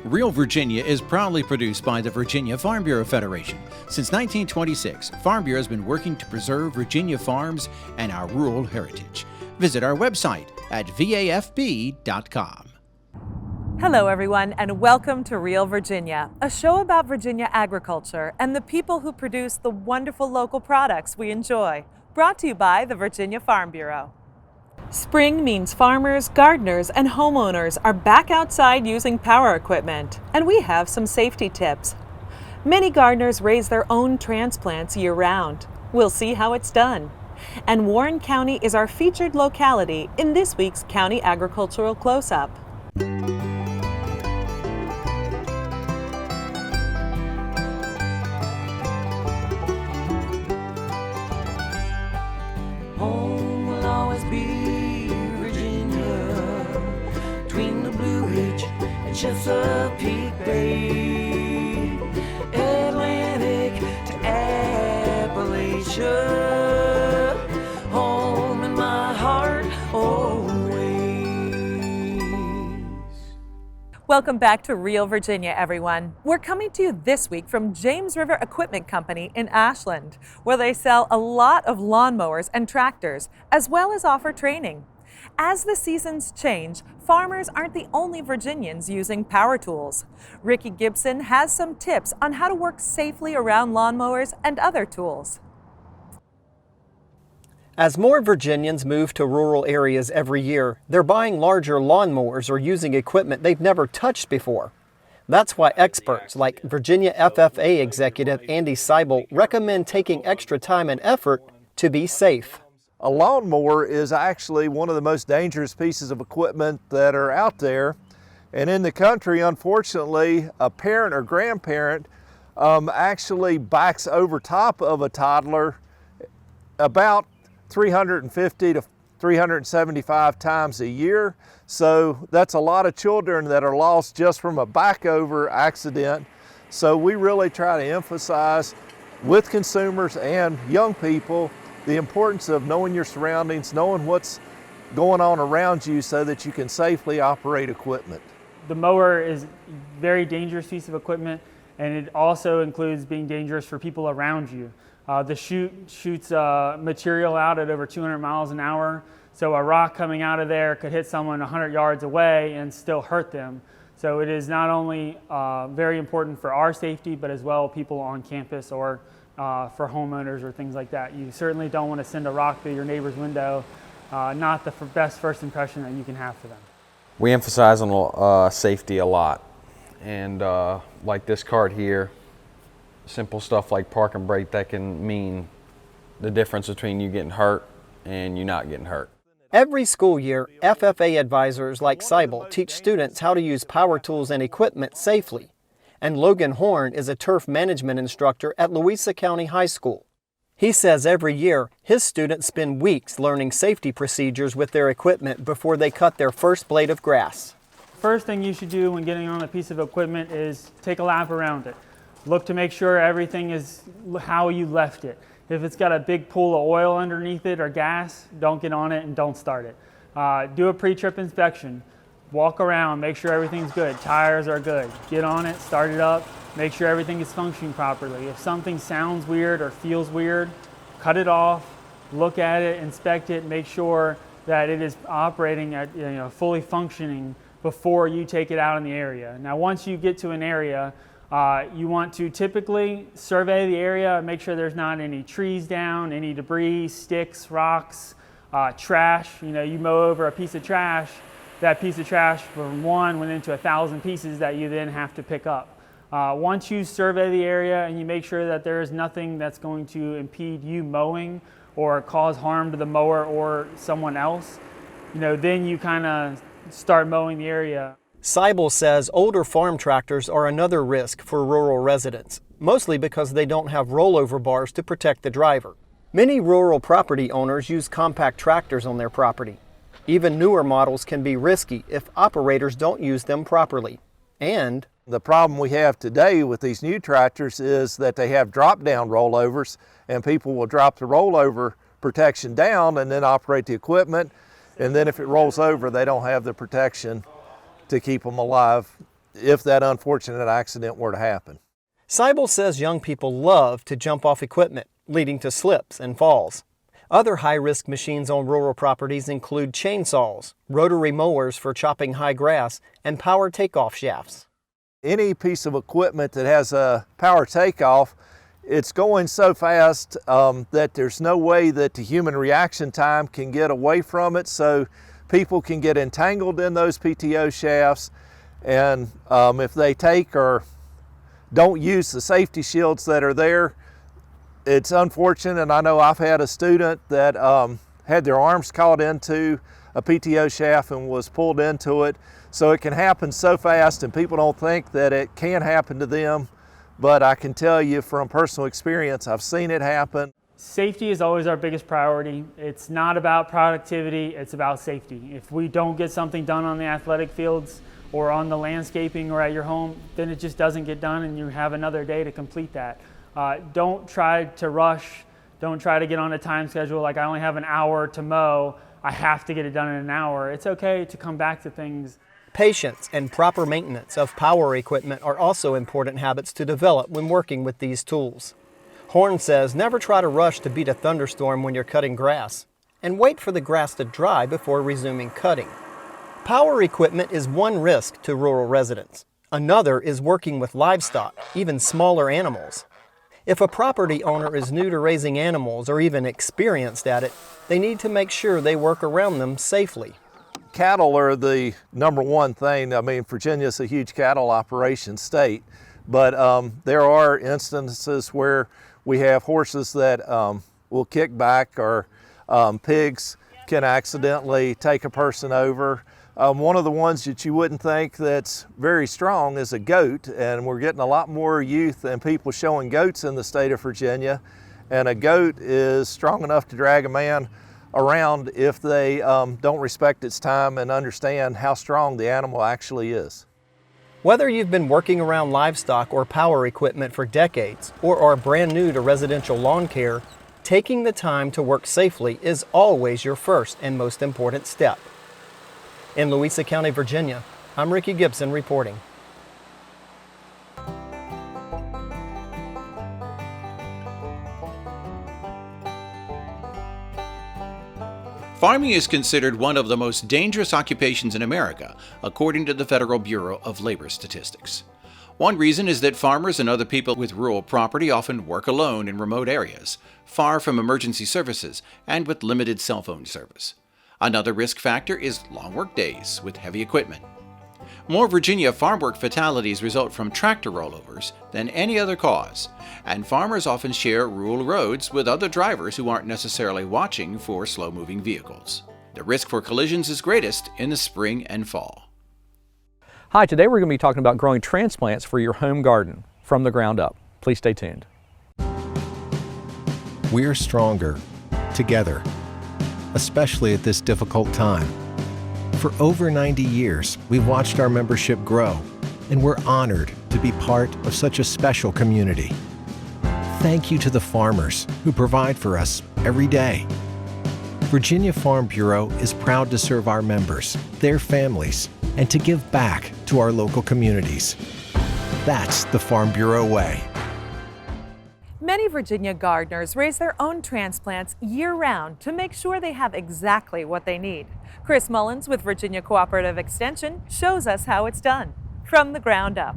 Real Virginia is proudly produced by the Virginia Farm Bureau Federation. Since 1926, Farm Bureau has been working to preserve Virginia farms and our rural heritage. Visit our website at vafb.com. Hello everyone, and welcome to Real Virginia, a show about Virginia agriculture and the people who produce the wonderful local products we enjoy. Brought to you by the Virginia Farm Bureau. Spring means farmers, gardeners, and homeowners are back outside using power equipment, and we have some safety tips. Many gardeners raise their own transplants year-round. We'll see how it's done. And Warren County is our featured locality in this week's County Agricultural Close-Up. Home will always be Virginia, between the Blue Ridge and Chesapeake Bay, Atlantic to Appalachia, home in my heart always. Welcome back to Real Virginia, everyone. We're coming to you this week from James River Equipment Company in Ashland, where they sell a lot of lawnmowers and tractors, as well as offer training. As the seasons change, farmers aren't the only Virginians using power tools. Ricky Gibson has some tips on how to work safely around lawnmowers and other tools. As more Virginians move to rural areas every year, they're buying larger lawnmowers or using equipment they've never touched before. That's why experts like Virginia FFA executive Andy Seibel recommend taking extra time and effort to be safe. A lawnmower is actually one of the most dangerous pieces of equipment that are out there. And in the country, unfortunately, a parent or grandparent actually backs over top of a toddler about 350 to 375 times a year. So that's a lot of children that are lost just from a back-over accident. So we really try to emphasize with consumers and young people the importance of knowing your surroundings, knowing what's going on around you so that you can safely operate equipment. The mower is a very dangerous piece of equipment, and it also includes being dangerous for people around you. The chute shoots material out at over 200 miles an hour, so a rock coming out of there could hit someone 100 yards away and still hurt them. So it is not only very important for our safety, but as well people on campus or for homeowners or things like that. You certainly don't want to send a rock through your neighbor's window, not the best first impression that you can have for them. We emphasize on safety a lot, and like this card here, simple stuff like park and brake, that can mean the difference between you getting hurt and you not getting hurt. Every school year, FFA advisors like Seibel teach students how to use power tools and equipment safely. And Logan Horn is a turf management instructor at Louisa County High School. He says every year, his students spend weeks learning safety procedures with their equipment before they cut their first blade of grass. First thing you should do when getting on a piece of equipment is take a lap around it. Look to make sure everything is how you left it. If it's got a big pool of oil underneath it or gas, don't get on it and don't start it. Do a pre-trip inspection. Walk around, make sure everything's good. Tires are good. Get on it, start it up, make sure everything is functioning properly. If something sounds weird or feels weird, cut it off, look at it, inspect it, make sure that it is operating at fully functioning before you take it out in the area. Now once you get to an area, you want to typically survey the area and make sure there's not any trees down, any debris, sticks, rocks, trash. You mow over a piece of trash, that piece of trash from one went into 1,000 pieces that you then have to pick up. Once you survey the area and you make sure that there is nothing that's going to impede you mowing or cause harm to the mower or someone else, then you kind of start mowing the area. Seibel says older farm tractors are another risk for rural residents, mostly because they don't have rollover bars to protect the driver. Many rural property owners use compact tractors on their property. Even newer models can be risky if operators don't use them properly. And the problem we have today with these new tractors is that they have drop-down rollovers, and people will drop the rollover protection down and then operate the equipment, and then if it rolls over, they don't have the protection to keep them alive if that unfortunate accident were to happen. Seibel says young people love to jump off equipment, leading to slips and falls. Other high-risk machines on rural properties include chainsaws, rotary mowers for chopping high grass, and power takeoff shafts. Any piece of equipment that has a power takeoff, it's going so fast that there's no way that the human reaction time can get away from it, so people can get entangled in those PTO shafts, and if they take or don't use the safety shields that are there, it's unfortunate. And I know I've had a student that had their arms caught into a PTO shaft and was pulled into it. So it can happen so fast, and people don't think that it can happen to them, but I can tell you from personal experience, I've seen it happen. Safety is always our biggest priority. It's not about productivity, it's about safety. If we don't get something done on the athletic fields or on the landscaping or at your home, then it just doesn't get done and you have another day to complete that. Don't try to rush. Don't try to get on a time schedule like I only have an hour to mow. I have to get it done in an hour. It's okay to come back to things. Patience and proper maintenance of power equipment are also important habits to develop when working with these tools. Horn says never try to rush to beat a thunderstorm when you're cutting grass, and wait for the grass to dry before resuming cutting. Power equipment is one risk to rural residents. Another is working with livestock, even smaller animals. If a property owner is new to raising animals or even experienced at it, they need to make sure they work around them safely. Cattle are the number one thing. I mean, Virginia's a huge cattle operation state, but there are instances where we have horses that will kick back, or pigs can accidentally take a person over. One of the ones that you wouldn't think that's very strong is a goat, and we're getting a lot more youth and people showing goats in the state of Virginia, and a goat is strong enough to drag a man around if they don't respect its time and understand how strong the animal actually is. Whether you've been working around livestock or power equipment for decades or are brand new to residential lawn care, taking the time to work safely is always your first and most important step. In Louisa County, Virginia, I'm Ricky Gibson reporting. Farming is considered one of the most dangerous occupations in America, according to the Federal Bureau of Labor Statistics. One reason is that farmers and other people with rural property often work alone in remote areas, far from emergency services and with limited cell phone service. Another risk factor is long work days with heavy equipment. More Virginia farm work fatalities result from tractor rollovers than any other cause, and farmers often share rural roads with other drivers who aren't necessarily watching for slow-moving vehicles. The risk for collisions is greatest in the spring and fall. Hi, today we're going to be talking about growing transplants for your home garden from the ground up. Please stay tuned. We're stronger together, especially at this difficult time. For over 90 years, we've watched our membership grow, and we're honored to be part of such a special community. Thank you to the farmers who provide for us every day. Virginia Farm Bureau is proud to serve our members, their families, and to give back to our local communities. That's the Farm Bureau way. Many Virginia gardeners raise their own transplants year-round to make sure they have exactly what they need. Chris Mullins with Virginia Cooperative Extension shows us how it's done, from the ground up.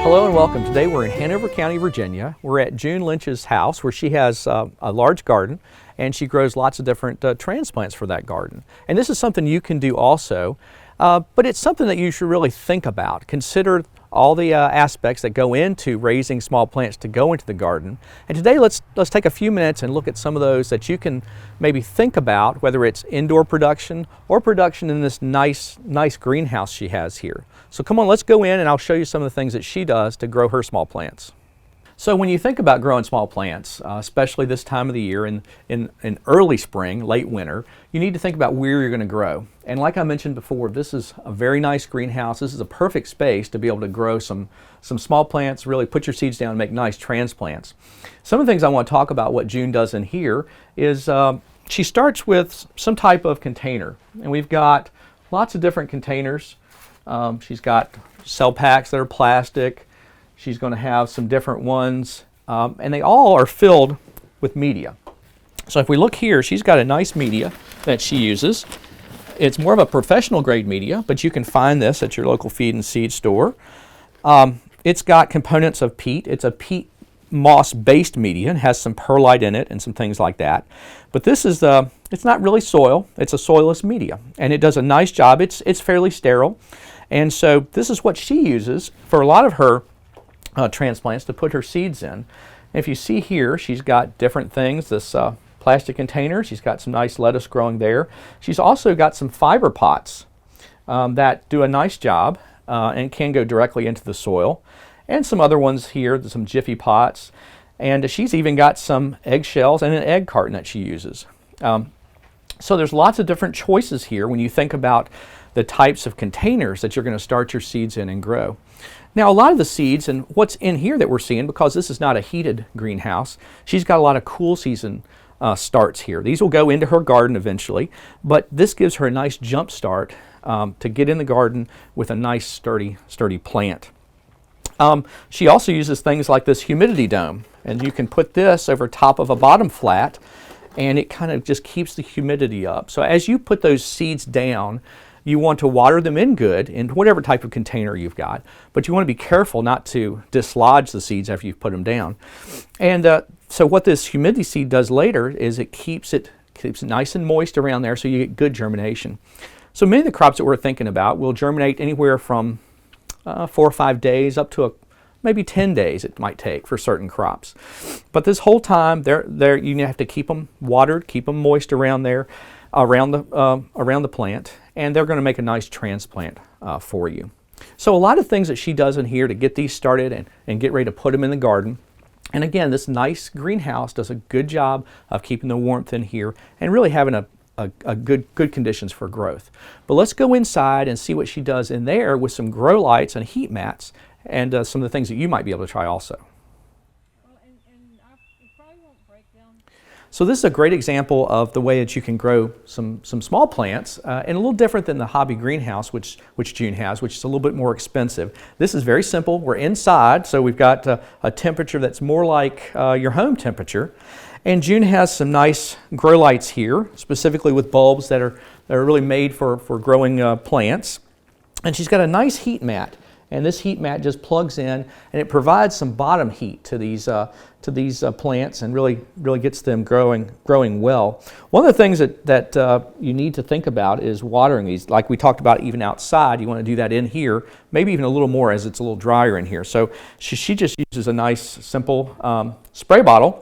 Hello and welcome. Today we're in Hanover County, Virginia. We're at June Lynch's house where she has a large garden and she grows lots of different transplants for that garden. And this is something you can do also, but it's something that you should really think about. Consider all the aspects that go into raising small plants to go into the garden. And today let's take a few minutes and look at some of those that you can maybe think about, whether it's indoor production or production in this nice greenhouse she has here. So come on, let's go in and I'll show you some of the things that she does to grow her small plants. So when you think about growing small plants, especially this time of the year in early spring, late winter, you need to think about where you're going to grow. And like I mentioned before, this is a very nice greenhouse. This is a perfect space to be able to grow some small plants, really put your seeds down and make nice transplants. Some of the things I want to talk about what June does in here is she starts with some type of container. And we've got lots of different containers. She's got cell packs that are plastic. She's going to have some different ones, and they all are filled with media. So if we look here, she's got a nice media that she uses. It's more of a professional grade media, but you can find this at your local feed and seed store. It's got components of peat. It's a peat moss based media and has some perlite in it and some things like that. But this is it's not really soil. It's a soilless media, and it does a nice job. It's fairly sterile, and so this is what she uses for a lot of her transplants to put her seeds in. And if you see here, she's got different things. This plastic container, she's got some nice lettuce growing there. She's also got some fiber pots that do a nice job and can go directly into the soil. And some other ones here, some Jiffy pots. And she's even got some eggshells and an egg carton that she uses. So there's lots of different choices here when you think about the types of containers that you're going to start your seeds in and grow. Now, a lot of the seeds and what's in here that we're seeing, because this is not a heated greenhouse, she's got a lot of cool season starts here. These will go into her garden eventually, but this gives her a nice jump start to get in the garden with a nice sturdy plant. She also uses things like this humidity dome, and you can put this over top of a bottom flat, and it kind of just keeps the humidity up. So as you put those seeds down, you want to water them in good in whatever type of container you've got, but you want to be careful not to dislodge the seeds after you've put them down. And so what this humidity seed does later is it keeps it nice and moist around there, so you get good germination. So many of the crops that we're thinking about will germinate anywhere from 4 or 5 days up to maybe 10 days it might take for certain crops. But this whole time, you have to keep them watered, keep them moist around there, around the plant, and they're going to make a nice transplant for you. So a lot of things that she does in here to get these started and get ready to put them in the garden. And again, this nice greenhouse does a good job of keeping the warmth in here and really having a good conditions for growth. But let's go inside and see what she does in there with some grow lights and heat mats and some of the things that you might be able to try also. So this is a great example of the way that you can grow some small plants and a little different than the hobby greenhouse which June has, which is a little bit more expensive. This is very simple. We're inside, so we've got a temperature that's more like your home temperature. And June has some nice grow lights here, specifically with bulbs that are really made for growing plants. And she's got a nice heat mat. And this heat mat just plugs in, and it provides some bottom heat to these plants and really gets them growing well. One of the things that you need to think about is watering these. Like we talked about, even outside, you want to do that in here, maybe even a little more as it's a little drier in here. So she just uses a nice, simple spray bottle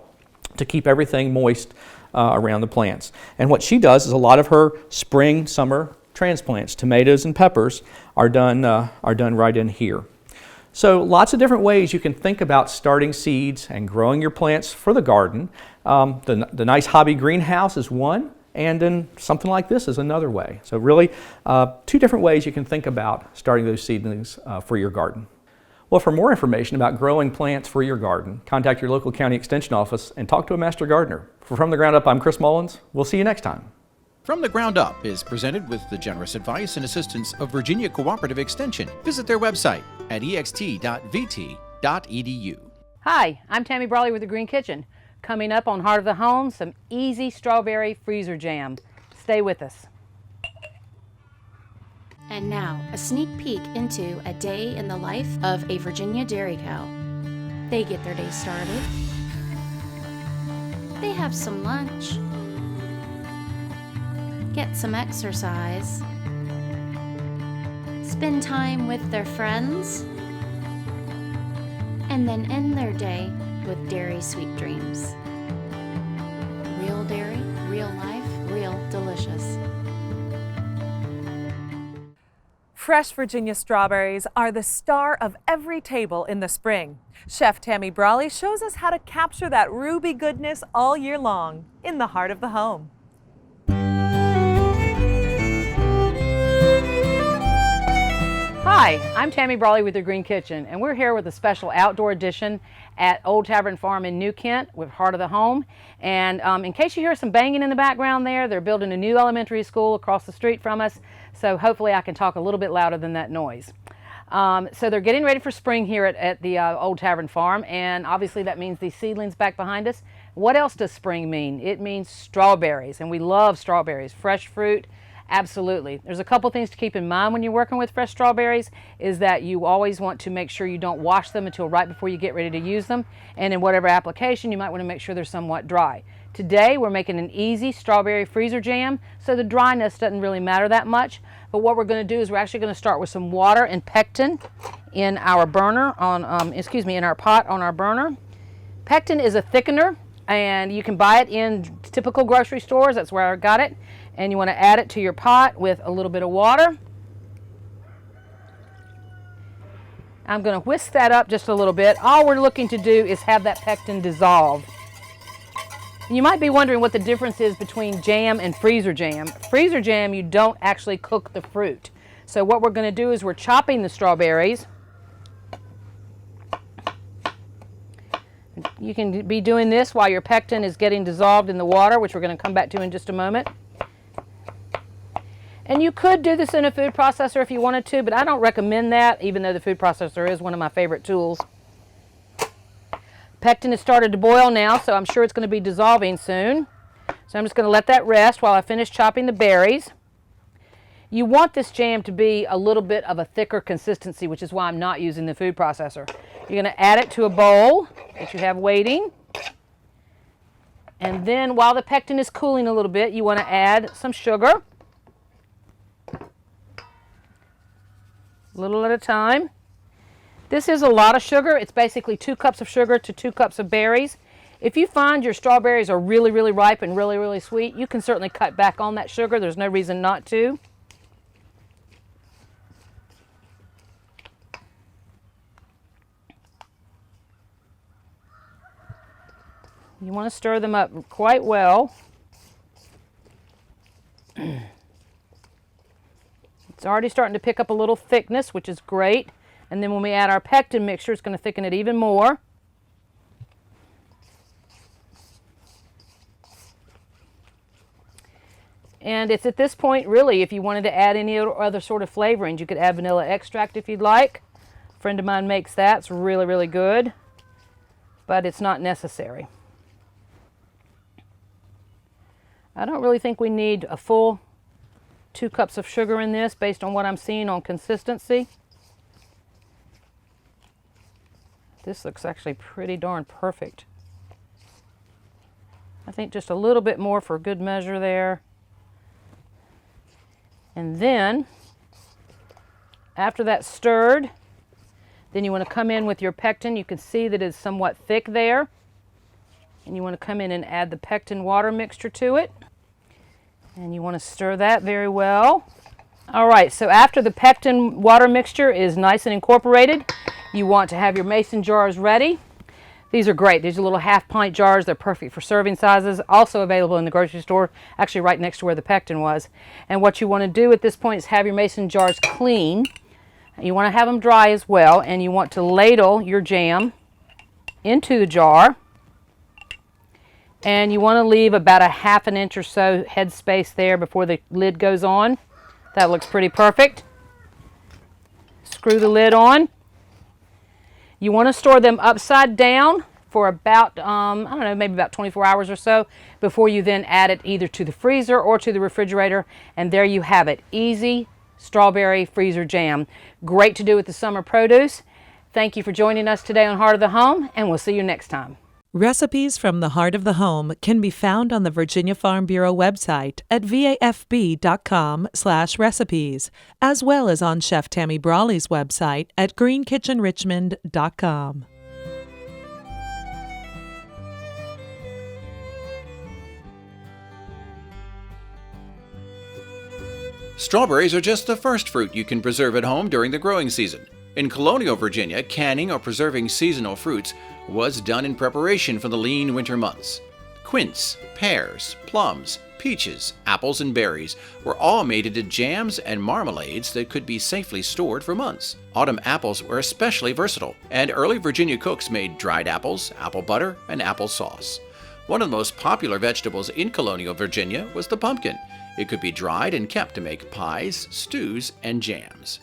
to keep everything moist around the plants. And what she does is a lot of her spring, summer transplants, tomatoes and peppers, are done right in here. So lots of different ways you can think about starting seeds and growing your plants for the garden. The nice hobby greenhouse is one, and then something like this is another way. So really 2 different ways you can think about starting those seedlings for your garden. Well, for more information about growing plants for your garden, contact your local county extension office and talk to a master gardener. For From the Ground Up, I'm Chris Mullins. We'll see you next time. From the Ground Up is presented with the generous advice and assistance of Virginia Cooperative Extension. Visit their website at ext.vt.edu. Hi, I'm Tammy Brawley with the Green Kitchen. Coming up on Heart of the Home, some easy strawberry freezer jam. Stay with us. And now, a sneak peek into a day in the life of a Virginia dairy cow. They get their day started. They have some lunch. Get some exercise. Spend time with their friends. And then end their day with dairy sweet dreams. Real dairy, real life, real delicious. Fresh Virginia strawberries are the star of every table in the spring. Chef Tammy Brawley shows us how to capture that ruby goodness all year long in the heart of the home. Hi, I'm Tammy Brawley with The Green Kitchen, and we're here with a special outdoor edition at Old Tavern Farm in New Kent with Heart of the Home. And in case you hear some banging in the background there, they're building a new elementary school across the street from us, so hopefully I can talk a little bit louder than that noise. So they're getting ready for spring here at the Old Tavern Farm, and obviously that means these seedlings back behind us. What else does spring mean? It means strawberries, and we love strawberries, fresh fruit. Absolutely. There's a couple things to keep in mind when you're working with fresh strawberries, is that you always want to make sure you don't wash them until right before you get ready to use them. And in whatever application, you might want to make sure they're somewhat dry. Today, we're making an easy strawberry freezer jam, so the dryness doesn't really matter that much. But what we're going to do is we're actually going to start with some water and pectin in our burner in our pot on our burner. Pectin is a thickener, and you can buy it in typical grocery stores. That's where I got it. And you want to add it to your pot with a little bit of water. I'm going to whisk that up just a little bit. All we're looking to do is have that pectin dissolve. You might be wondering what the difference is between jam and freezer jam. Freezer jam, you don't actually cook the fruit. So what we're going to do is we're chopping the strawberries. You can be doing this while your pectin is getting dissolved in the water, which we're going to come back to in just a moment. And you could do this in a food processor if you wanted to, but I don't recommend that, even though the food processor is one of my favorite tools. Pectin has started to boil now, so I'm sure it's going to be dissolving soon. So I'm just going to let that rest while I finish chopping the berries. You want this jam to be a little bit of a thicker consistency, which is why I'm not using the food processor. You're going to add it to a bowl that you have waiting. And then while the pectin is cooling a little bit, you want to add some sugar. A little at a time. This is a lot of sugar. It's basically 2 cups of sugar to 2 cups of berries. If you find your strawberries are really, really ripe and really, really sweet, you can certainly cut back on that sugar. There's no reason not to. You want to stir them up quite well. It's already starting to pick up a little thickness, which is great. And then when we add our pectin mixture, it's going to thicken it even more. And it's at this point, really, if you wanted to add any other sort of flavorings, you could add vanilla extract if you'd like. A friend of mine makes that. It's really, really good. But it's not necessary. I don't really think we need a full 2 cups of sugar in this based on what I'm seeing on consistency. This looks actually pretty darn perfect. I think just a little bit more for good measure there. And then, after that's stirred, then you want to come in with your pectin. You can see that it's somewhat thick there. And you want to come in and add the pectin water mixture to it. And you want to stir that very well. All right, so after the pectin water mixture is nice and incorporated, you want to have your mason jars ready. These are great. These are little half-pint jars. They're perfect for serving sizes. Also available in the grocery store, actually right next to where the pectin was. And what you want to do at this point is have your mason jars clean. You want to have them dry as well, and you want to ladle your jam into the jar. And you want to leave about a ½ an inch or so head space there before the lid goes on. That looks pretty perfect. Screw the lid on. You want to store them upside down for about, I don't know, maybe about 24 hours or so before you then add it either to the freezer or to the refrigerator. And there you have it. Easy strawberry freezer jam. Great to do with the summer produce. Thank you for joining us today on Heart of the Home, and we'll see you next time. Recipes from the Heart of the Home can be found on the Virginia Farm Bureau website at vafb.com/recipes, as well as on Chef Tammy Brawley's website at greenkitchenrichmond.com. Strawberries are just the first fruit you can preserve at home during the growing season. In colonial Virginia, canning or preserving seasonal fruits was done in preparation for the lean winter months. Quince, pears, plums, peaches, apples, and berries were all made into jams and marmalades that could be safely stored for months. Autumn apples were especially versatile, and early Virginia cooks made dried apples, apple butter, and apple sauce. One of the most popular vegetables in colonial Virginia was the pumpkin. It could be dried and kept to make pies, stews, and jams.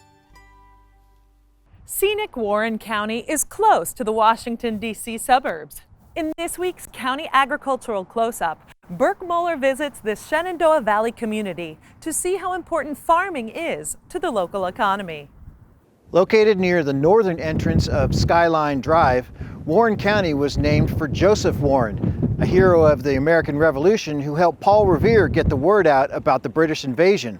Scenic Warren County is close to the Washington, D.C. suburbs. In this week's County Agricultural Close-Up, Burke Mueller visits the Shenandoah Valley community to see how important farming is to the local economy. Located near the northern entrance of Skyline Drive, Warren County was named for Joseph Warren, a hero of the American Revolution who helped Paul Revere get the word out about the British invasion.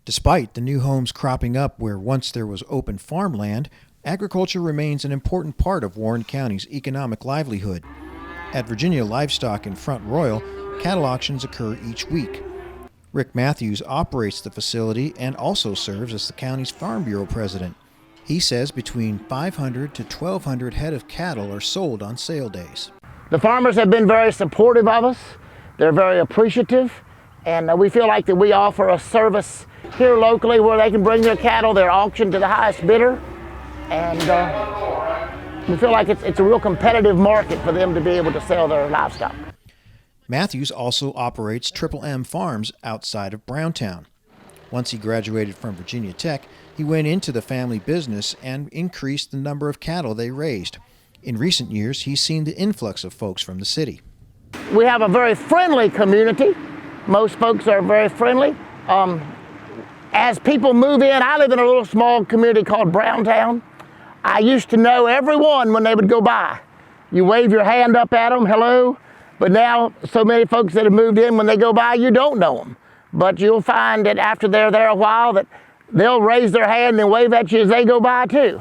Despite the new homes cropping up where once there was open farmland, agriculture remains an important part of Warren County's economic livelihood. At Virginia Livestock in Front Royal, cattle auctions occur each week. Rick Matthews operates the facility and also serves as the county's Farm Bureau president. He says between 500 to 1,200 head of cattle are sold on sale days. The farmers have been very supportive of us. They're very appreciative, and we feel like that we offer a service here locally where they can bring their cattle, they're auctioned to the highest bidder, and we feel like it's a real competitive market for them to be able to sell their livestock. Matthews also operates Triple M Farms outside of Browntown. Once he graduated from Virginia Tech, he went into the family business and increased the number of cattle they raised. In recent years, he's seen the influx of folks from the city. We have a very friendly community. Most folks are very friendly. As people move in, I live in a little small community called Browntown. I used to know everyone when they would go by. You wave your hand up at them, hello. But now, so many folks that have moved in, when they go by, you don't know them. But you'll find that after they're there a while, that they'll raise their hand and wave at you as they go by too.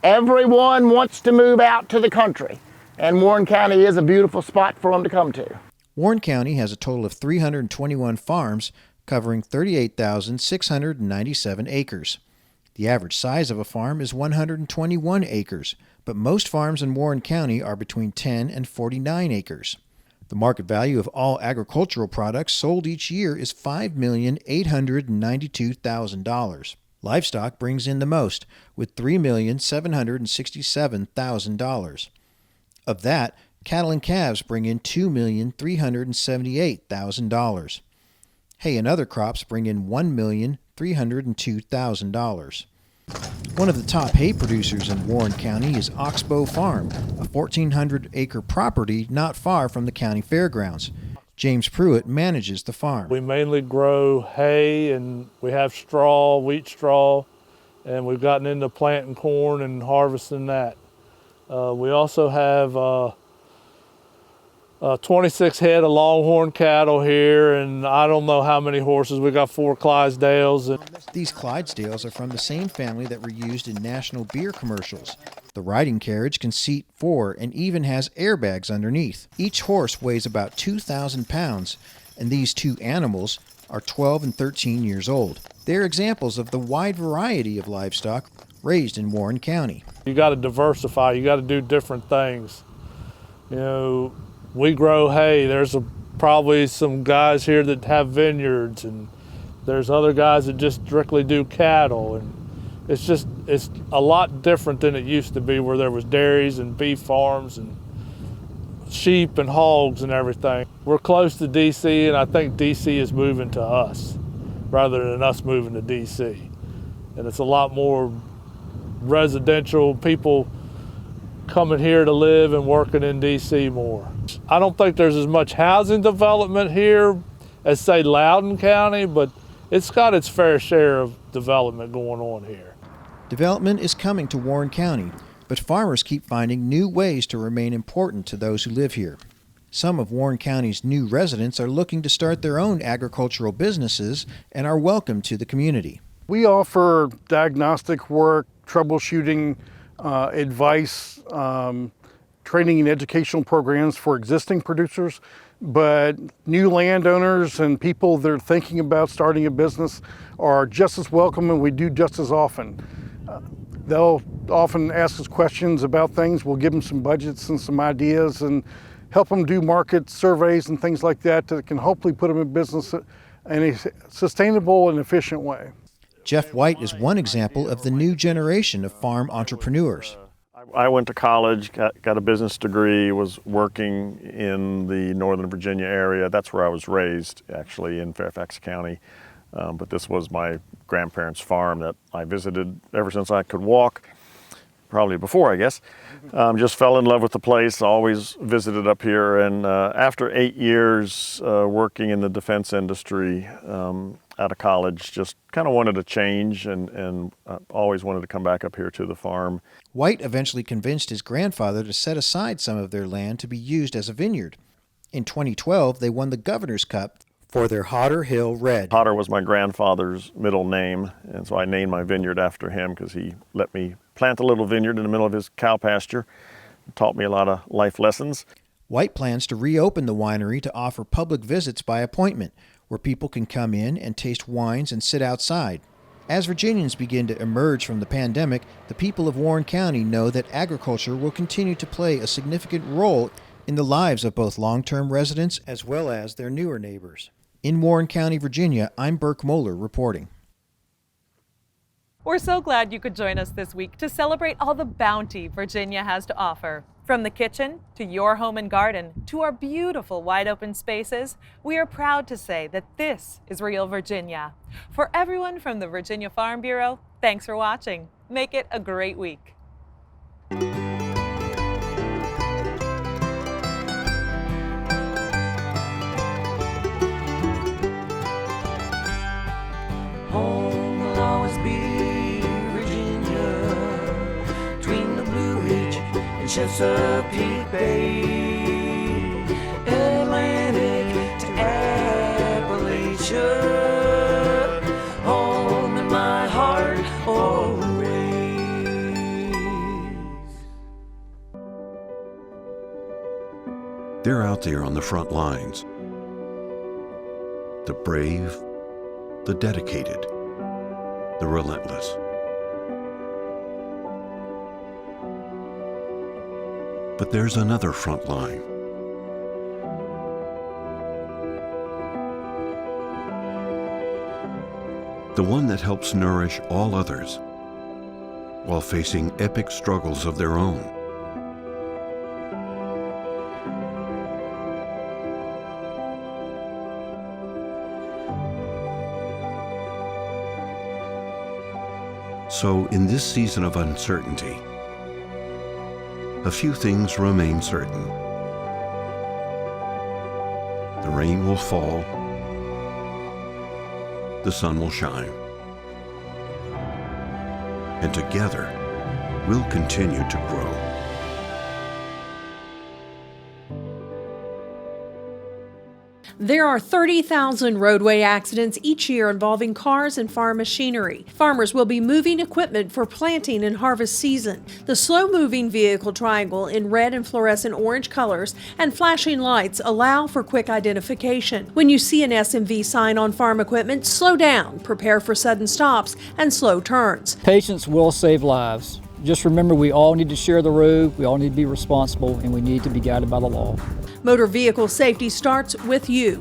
Everyone wants to move out to the country, and Warren County is a beautiful spot for them to come to. Warren County has a total of 321 farms covering 38,697 acres. The average size of a farm is 121 acres, but most farms in Warren County are between 10 and 49 acres. The market value of all agricultural products sold each year is $5,892,000. Livestock brings in the most, with $3,767,000. Of that, cattle and calves bring in $2,378,000. Hay and other crops bring in $1,302,000. One of the top hay producers in Warren County is Oxbow Farm, a 1,400-acre property not far from the county fairgrounds. James Pruitt manages the farm. We mainly grow hay, and we have straw, wheat straw, and we've gotten into planting corn and harvesting that. We also have 26 head of Longhorn cattle here, and I don't know how many horses. We got 4 Clydesdales. These Clydesdales are from the same family that were used in national beer commercials. The riding carriage can seat 4 and even has airbags underneath. Each horse weighs about 2,000 pounds, and these 2 animals are 12 and 13 years old. They're examples of the wide variety of livestock raised in Warren County. You got to diversify. You got to do different things. You know, we grow hay. There's probably some guys here that have vineyards, and there's other guys that just strictly do cattle, and it's a lot different than it used to be, where there was dairies and beef farms and sheep and hogs and everything. We're close to DC, and I think DC is moving to us rather than us moving to DC. And it's a lot more residential, people coming here to live and working in DC more. I don't think there's as much housing development here as, say, Loudoun County, but it's got its fair share of development going on here. Development is coming to Warren County, but farmers keep finding new ways to remain important to those who live here. Some of Warren County's new residents are looking to start their own agricultural businesses and are welcome to the community. We offer diagnostic work, troubleshooting, advice, training and educational programs for existing producers, but new landowners and people that are thinking about starting a business are just as welcome, and we do just as often. They'll often ask us questions about things. We'll give them some budgets and some ideas and help them do market surveys and things like that that can hopefully put them in business in a sustainable and efficient way. Jeff White is one example of the new generation of farm entrepreneurs. I went to college, got a business degree, was working in the Northern Virginia area. That's where I was raised, actually, in Fairfax County. But this was my grandparents' farm that I visited ever since I could walk, probably before, I guess. Just fell in love with the place, always visited up here. And after 8 years working in the defense industry out of college, just kind of wanted to change and always wanted to come back up here to the farm. White eventually convinced his grandfather to set aside some of their land to be used as a vineyard. In 2012, they won the Governor's Cup for their Hodder Hill Red. Hodder was my grandfather's middle name, and so I named my vineyard after him because he let me plant a little vineyard in the middle of his cow pasture. Taught me a lot of life lessons. White plans to reopen the winery to offer public visits by appointment, where people can come in and taste wines and sit outside. As Virginians begin to emerge from the pandemic, the people of Warren County know that agriculture will continue to play a significant role in the lives of both long-term residents as well as their newer neighbors. In Warren County, Virginia, I'm Burke Moeller reporting. We're so glad you could join us this week to celebrate all the bounty Virginia has to offer. From the kitchen to your home and garden to our beautiful wide open spaces, we are proud to say that this is Real Virginia. For everyone from the Virginia Farm Bureau, thanks for watching. Make it a great week. Home will always be Virginia, between the Blue Ridge and Chesapeake Bay, Atlantic to Appalachia, home in my heart always. They're out there on the front lines. The brave, the dedicated, the relentless. But there's another front line. The one that helps nourish all others while facing epic struggles of their own. So in this season of uncertainty, a few things remain certain. The rain will fall, the sun will shine, and together we'll continue to grow. There are 30,000 roadway accidents each year involving cars and farm machinery. Farmers will be moving equipment for planting and harvest season. The slow-moving vehicle triangle in red and fluorescent orange colors and flashing lights allow for quick identification. When you see an SMV sign on farm equipment, slow down, prepare for sudden stops and slow turns. Patience will save lives. Just remember, we all need to share the road, we all need to be responsible, and we need to be guided by the law. Motor vehicle safety starts with you.